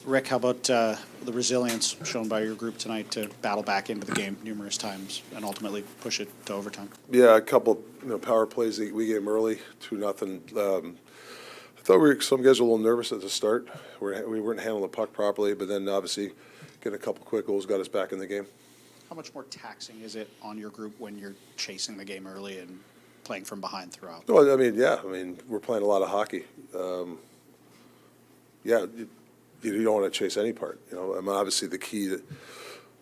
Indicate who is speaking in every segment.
Speaker 1: Rick, how about the resilience shown by your group tonight to battle back into the game numerous times and ultimately push it to overtime?
Speaker 2: Yeah, a couple power plays that we gave them early, 2-0. I thought some guys were a little nervous at the start. We weren't handling the puck properly, but then obviously getting a couple quick goals got us back in the game.
Speaker 1: How much more taxing is it on your group when you're chasing the game early and playing from behind throughout?
Speaker 2: Well, I mean, we're playing a lot of hockey. You don't want to chase any part. I mean, obviously the key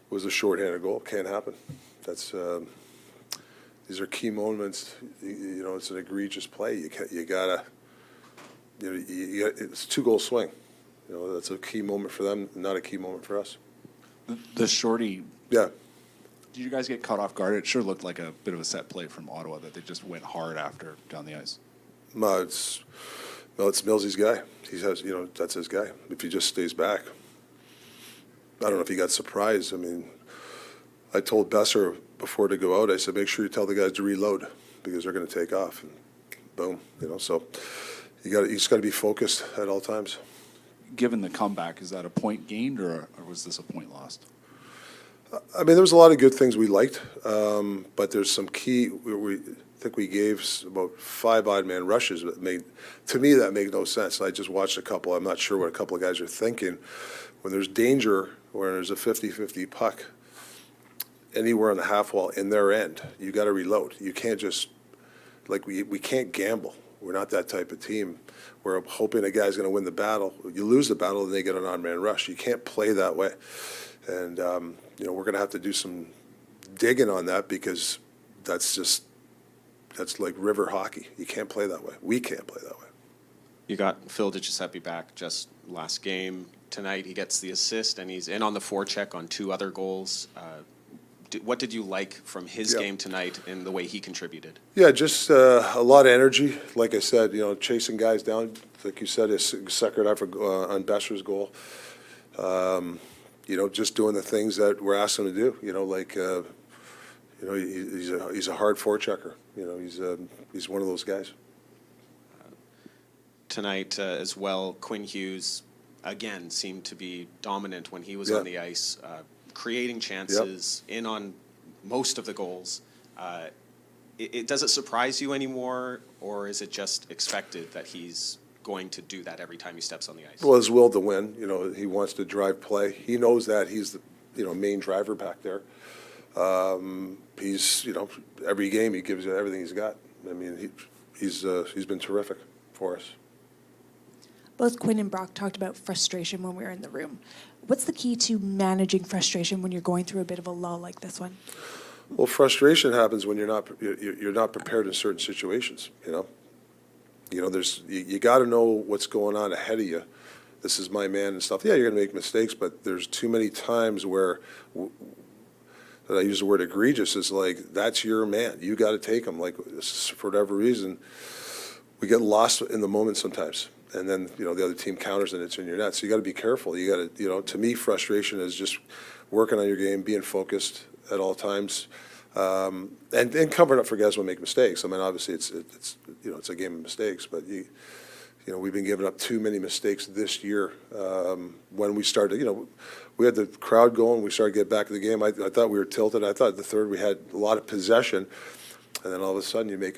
Speaker 2: was a shorthanded goal. Can't happen. These are key moments. It's an egregious play. You gotta. It's a 2-goal swing. That's a key moment for them, not a key moment for us.
Speaker 3: The shorty.
Speaker 2: Yeah.
Speaker 3: Did you guys get caught off guard? It sure looked like a bit of a set play from Ottawa that they just went hard after down the ice.
Speaker 2: No, it's Millsy's guy. He has, that's his guy. If he just stays back, I don't know if he got surprised. I mean, I told Boeser before to go out, I said, make sure you tell the guys to reload because they're going to take off. And boom, so you just got to be focused at all times.
Speaker 3: Given the comeback, is that a point gained or was this a point lost?
Speaker 2: I mean, there was a lot of good things we liked, but there's some key. I think we gave about 5 odd-man rushes. To me, that made no sense. I just watched a couple. I'm not sure what a couple of guys are thinking. When there's danger, when there's a 50-50 puck, anywhere on the half wall in their end, you got to reload. You can't just we can't gamble. We're not that type of team. We're hoping a guy's going to win the battle. You lose the battle, and they get an odd-man rush. You can't play that way. And, we're going to have to do some digging on that because that's like river hockey. You can't play that way. We can't play that way.
Speaker 4: You got Phil DiGiuseppe back just last game. Tonight he gets the assist, and he's in on the forecheck on 2 other goals. What did you like from his game tonight and the way he contributed? Yeah, just a lot of energy. Like I said, chasing guys down. Like you said, his second effort on Boeser's goal. Just doing the things that we're asking him to do. He's a hard forechecker. He's one of those guys. Tonight as well, Quinn Hughes again seemed to be dominant when he was on the ice, creating chances, in on most of the goals. Does it surprise you anymore, or is it just expected that he's going to do that every time he steps on the ice? Well, his will to win. He wants to drive play. He knows that he's the main driver back there. He's every game he gives it everything he's got. I mean, he's been terrific for us.
Speaker 5: Both Quinn and Brock talked about frustration when we were in the room. What's the key to managing frustration when you're going through a bit of a lull like this one? Well, frustration happens when you're not prepared in certain situations. You got to know what's going on ahead of you. This is my man and stuff. Yeah, you're going to make mistakes, but there's too many times where that I use the word egregious is like, that's your man. You got to take him. Like, for whatever reason, we get lost in the moment sometimes. And then, the other team counters and it's in your net. So you got to be careful. You got to, to me, frustration is just working on your game, being focused at all times, and covering up for guys when make mistakes. I mean, obviously it's a game of mistakes, but we've been giving up too many mistakes this year. When we started, we had the crowd going. We started to get back to the game. I thought we were tilted. I thought the third we had a lot of possession, and then all of a sudden you make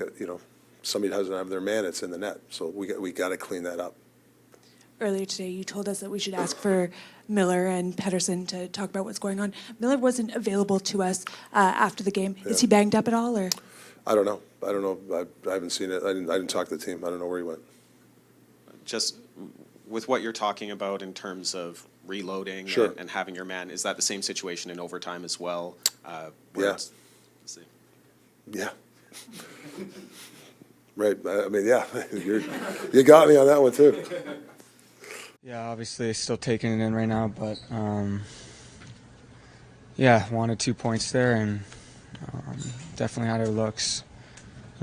Speaker 5: somebody doesn't have their man. It's in the net. So we got to clean that up. Earlier today, you told us that we should ask for Miller and Pettersson to talk about what's going on. Miller wasn't available to us after the game. Yeah. Is he banged up at all, or? I don't know. I haven't seen it. I didn't talk to the team. I don't know where he went. Just with what you're talking about in terms of reloading and having your man, is that the same situation in overtime as well? Let's see. Yeah. Right. I mean, yeah. You got me on that one too.
Speaker 6: Yeah, obviously still taking it in right now, but wanted 2 points there, and definitely had our looks.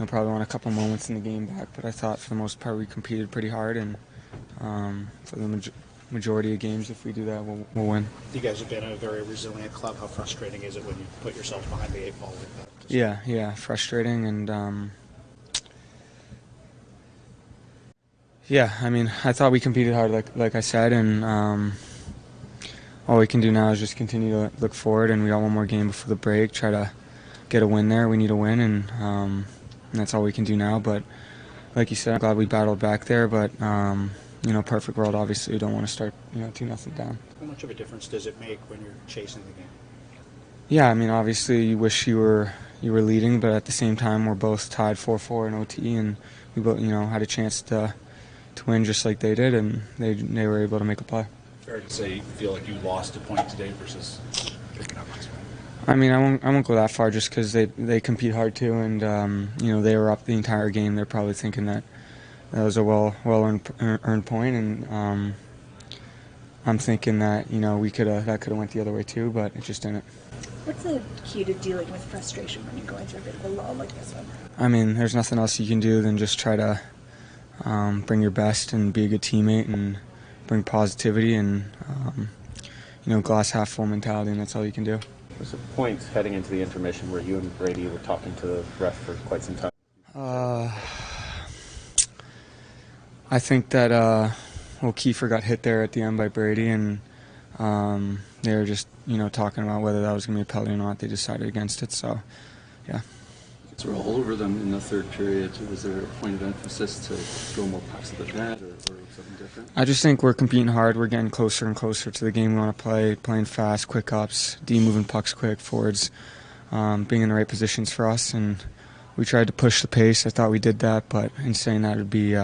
Speaker 6: Probably won a couple moments in the game back, but I thought for the most part we competed pretty hard, and for the majority of games, if we do that, we'll win.
Speaker 1: You guys have been a very resilient club. How frustrating is it when you put yourselves behind the 8 ball like that?
Speaker 6: Yeah, frustrating, and I mean, I thought we competed hard, like I said, and all we can do now is just continue to look forward, and we got one more game before the break, try to get a win there. We need a win, and that's all we can do now. But like you said, I'm glad we battled back there, but perfect world, obviously you don't want to start 2-0 down.
Speaker 1: How much of a difference does it make when you're chasing the game?
Speaker 6: Yeah, I mean, obviously you wish you were leading, but at the same time we're both tied 4-4 in OT, and we both had a chance to win just like they did, and they were able to make a play.
Speaker 3: Fair to say you feel like you lost a point today versus picking up this one?
Speaker 6: I mean, I won't go that far just because they compete hard too, and they were up the entire game. They're probably thinking that was a well earned point, and I'm thinking that that could have went the other way too, but it just didn't.
Speaker 7: What's the key to dealing with frustration when you're going through a bit of a lull like this one?
Speaker 6: I mean, there's nothing else you can do than just try to bring your best and be a good teammate and bring positivity and glass half full mentality, and that's all you can do.
Speaker 8: There's a point heading into the intermission where you and Brady were talking to the ref for quite some time.
Speaker 6: I think that Kiefer got hit there at the end by Brady, and they were just talking about whether that was going to be a penalty or not. They decided against it, so yeah.
Speaker 9: It's all over them in the third period. Was there a point of emphasis to throw more pucks at the net or something different?
Speaker 6: I just think we're competing hard. We're getting closer and closer to the game we want to play, playing fast, quick ups, D moving pucks quick, forwards being in the right positions for us. And we tried to push the pace. I thought we did that, but in saying that, it would be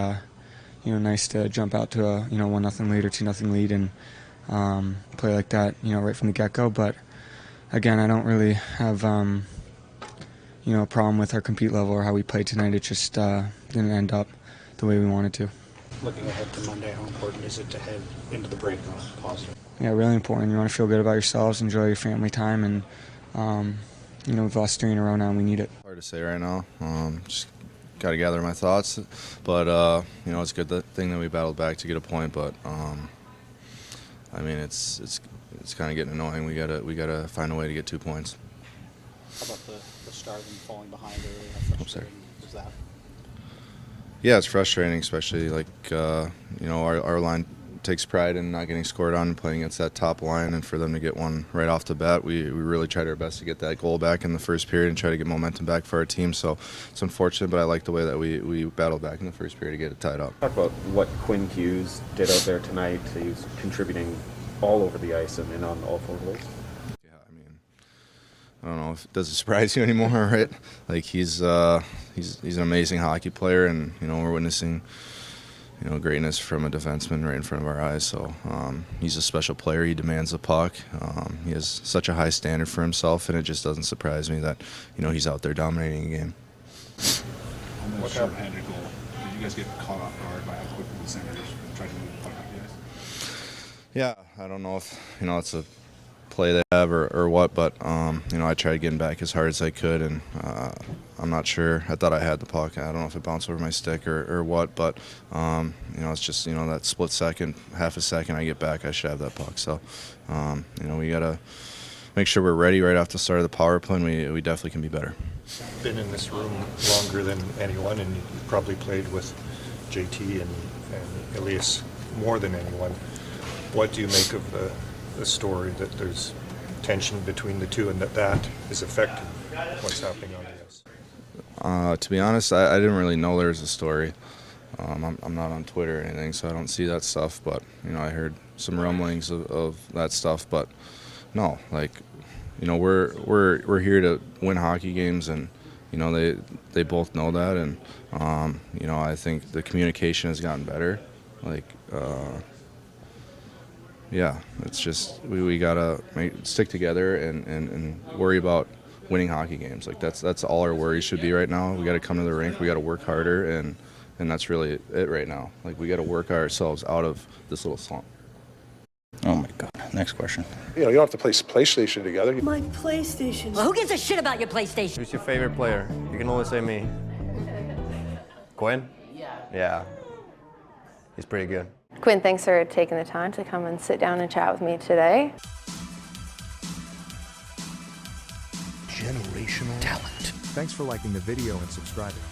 Speaker 6: nice to jump out to a 1-0 lead or 2-0 lead and play like that right from the get-go. But again, I don't really have a problem with our compete level or how we played tonight. It just didn't end up the way we wanted to.
Speaker 1: Looking ahead to Monday, how important is it to head into the break positive?
Speaker 6: Yeah, really important. You want to feel good about yourselves, enjoy your family time, and we've lost 3 in a row now, and we need it.
Speaker 10: Hard to say right now. Just got to gather my thoughts, but it's a good thing that we battled back to get a point. But I mean, it's kind of getting annoying. We gotta find a way to get 2 points.
Speaker 1: How about the start and falling behind early? How frustrating is that?
Speaker 10: Yeah, it's frustrating, especially our line takes pride in not getting scored on and playing against that top line, and for them to get one right off the bat, we really tried our best to get that goal back in the first period and try to get momentum back for our team. So it's unfortunate, but I like the way that we battled back in the first period to get it tied up.
Speaker 8: Talk about what Quinn Hughes did out there tonight. He was contributing all over the ice and in on all 4 goals.
Speaker 10: Yeah, I mean, I don't know if it doesn't surprise you anymore, right? Like he's an amazing hockey player, and we're witnessing greatness from a defenseman right in front of our eyes. So he's a special player. He demands the puck. He has such a high standard for himself, and it just doesn't surprise me that he's out there dominating a game.
Speaker 3: On that short-handed goal, did you guys get caught off guard by how quickly the Senators tried to move the puck up the ice?
Speaker 10: Yeah, I don't know if it's a play they have or what, but I tried getting back as hard as I could, and I'm not sure. I thought I had the puck. I don't know if it bounced over my stick or what, but it's just that split second, half a second I get back, I should have that puck. So we gotta make sure we're ready right off the start of the power play, and we definitely can be better.
Speaker 11: Been in this room longer than anyone, and you probably played with JT and Elias more than anyone. What do you make of the story that there's tension between the two and that is affecting what's happening on the ice?
Speaker 10: To be honest, I didn't really know there was a story. I'm not on Twitter or anything, so I don't see that stuff. But I heard some rumblings of that stuff. But no, we're here to win hockey games, and they both know that. And I think the communication has gotten better. Yeah, it's just we gotta stick together and worry about winning hockey games. That's all our worries should be right now. We got to come to the rink. We got to work harder, and that's really it right now. We got to work ourselves out of this little slump.
Speaker 12: Oh my God! Next question.
Speaker 2: You don't have to play PlayStation together.
Speaker 7: My PlayStation.
Speaker 13: Well, who gives a shit about your PlayStation?
Speaker 14: Who's your favorite player? You can only say me. Quinn? Yeah. He's pretty good.
Speaker 15: Quinn, thanks for taking the time to come and sit down and chat with me today.
Speaker 16: Generational talent. Thanks for liking the video and subscribing.